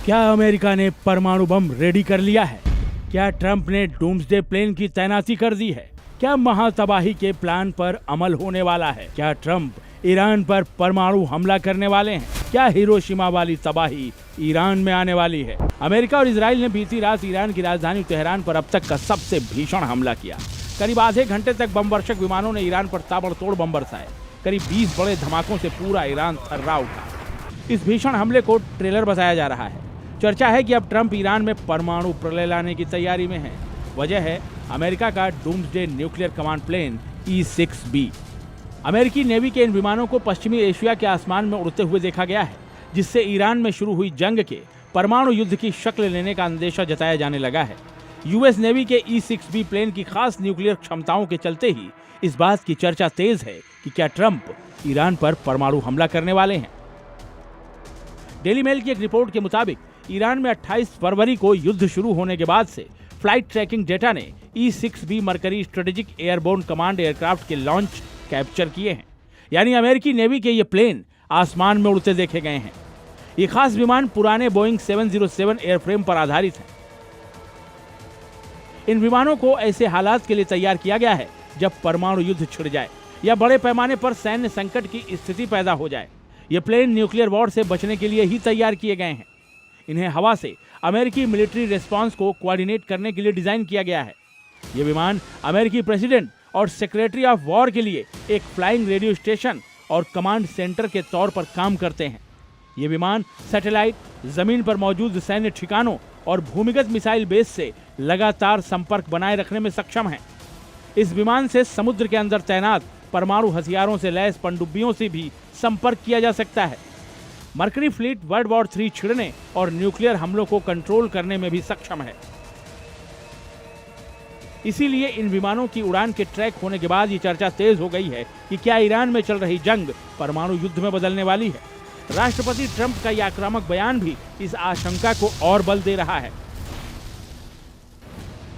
क्या अमेरिका ने परमाणु बम रेडी कर लिया है? क्या ट्रंप ने डूम्सडे प्लेन की तैनाती कर दी है? क्या महातबाही के प्लान पर अमल होने वाला है? क्या ट्रंप ईरान पर परमाणु हमला करने वाले हैं? क्या हिरोशिमा वाली तबाही ईरान में आने वाली है? अमेरिका और इजराइल ने बीती रात ईरान की राजधानी तेहरान पर अब तक का सबसे भीषण हमला किया। करीब आधे घंटे तक बमवर्षक विमानों ने ईरान पर ताबड़तोड़ बम बरसाए। करीब 20 बड़े धमाकों से पूरा ईरान थर्रा उठा। इस भीषण हमले को ट्रेलर बताया जा रहा है। चर्चा है कि अब ट्रंप ईरान में परमाणु प्रलय लाने की तैयारी में है। वजह है अमेरिका का doomsday nuclear command plane E-6B। अमेरिकी नेवी के इन विमानों को पश्चिमी एशिया के आसमान में उड़ते हुए देखा गया है, जिससे ईरान में शुरू हुई जंग के परमाणु युद्ध की शक्ल लेने का अंदेशा जताया जाने लगा है। यूएस नेवी के E-6B प्लेन की खास न्यूक्लियर क्षमताओं के चलते ही इस बात की चर्चा तेज है कि क्या ट्रंप ईरान पर परमाणु हमला करने वाले हैं। डेली मेल की एक रिपोर्ट के मुताबिक ईरान में 28 फरवरी को युद्ध शुरू होने के बाद से फ्लाइट ट्रैकिंग डेटा ने E-6B mercury strategic airborne command aircraft के लॉन्च कैप्चर किए हैं। यानी अमेरिकी नेवी के ये प्लेन आसमान में उड़ते देखे गए हैं। ये खास विमान पुराने बोइंग 707 एयरफ्रेम पर आधारित है। इन विमानों को ऐसे हालात के लिए तैयार किया गया है जब परमाणु युद्ध छिड़ जाए या बड़े पैमाने पर सैन्य संकट की स्थिति पैदा हो जाए। ये प्लेन न्यूक्लियर वॉर से बचने के लिए ही तैयार किए गए हैं। इन्हें हवा से अमेरिकी मिलिट्री रिस्पांस को कोऑर्डिनेट करने के लिए डिजाइन किया गया है। ये विमान अमेरिकी प्रेसिडेंट और सेक्रेटरी ऑफ वॉर के लिए एक फ्लाइंग रेडियो स्टेशन और कमांड सेंटर के तौर पर काम करते हैं। ये विमान सैटेलाइट, जमीन पर मौजूद सैन्य ठिकानों और भूमिगत मिसाइल बेस से लगातार संपर्क बनाए रखने में सक्षम हैं। इस विमान से समुद्र के अंदर तैनात परमाणु हथियारों से लैस पनडुब्बियों से भी संपर्क किया जा सकता है। मरकरी फ्लीट वर्ल्ड वॉर 3 छिड़ने और न्यूक्लियर हमलों को कंट्रोल करने में भी सक्षम है। इसीलिए इन विमानों की उड़ान के ट्रैक होने के बाद ये चर्चा तेज हो गई है कि क्या ईरान में चल रही जंग परमाणु युद्ध में बदलने वाली है। राष्ट्रपति ट्रंप का यह आक्रामक बयान भी इस आशंका को और बल दे रहा है।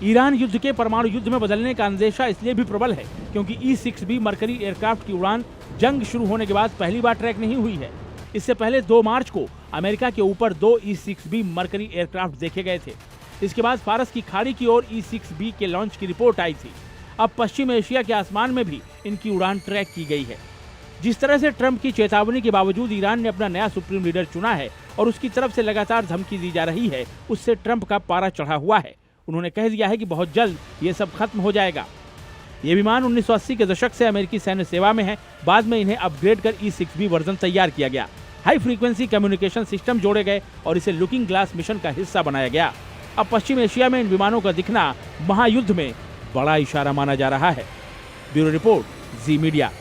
ईरान युद्ध के परमाणु युद्ध में बदलने का अंदेशा इसलिए भी प्रबल है क्योंकि E-6B मरकरी एयरक्राफ्ट की उड़ान जंग शुरू होने के बाद पहली बार ट्रैक नहीं हुई है। इससे पहले 2 मार्च को अमेरिका के ऊपर 2 E-6B मरकरी एयरक्राफ्ट देखे गए थे। इसके बाद फारस की खाड़ी की ओर E-6B के लॉन्च की रिपोर्ट आई थी। अब पश्चिम एशिया के आसमान में भी इनकी उड़ान ट्रैक की गई है। जिस तरह से ट्रंप की चेतावनी के बावजूद ईरान ने अपना नया सुप्रीम लीडर चुना है और उसकी तरफ से लगातार धमकी दी जा रही है, उससे ट्रंप का पारा चढ़ा हुआ है। उन्होंने कह दिया है कि बहुत जल्द ये सब खत्म हो जाएगा। ये विमान 1980 के दशक से अमेरिकी सैन्य सेवा में है। बाद में इन्हें अपग्रेड कर E-6B वर्जन तैयार किया गया। हाई फ्रीक्वेंसी कम्युनिकेशन सिस्टम जोड़े गए और इसे लुकिंग ग्लास मिशन का हिस्सा बनाया गया। अब पश्चिम एशिया में इन विमानों का दिखना महायुद्ध में बड़ा इशारा माना जा रहा है। ब्यूरो रिपोर्ट, जी मीडिया।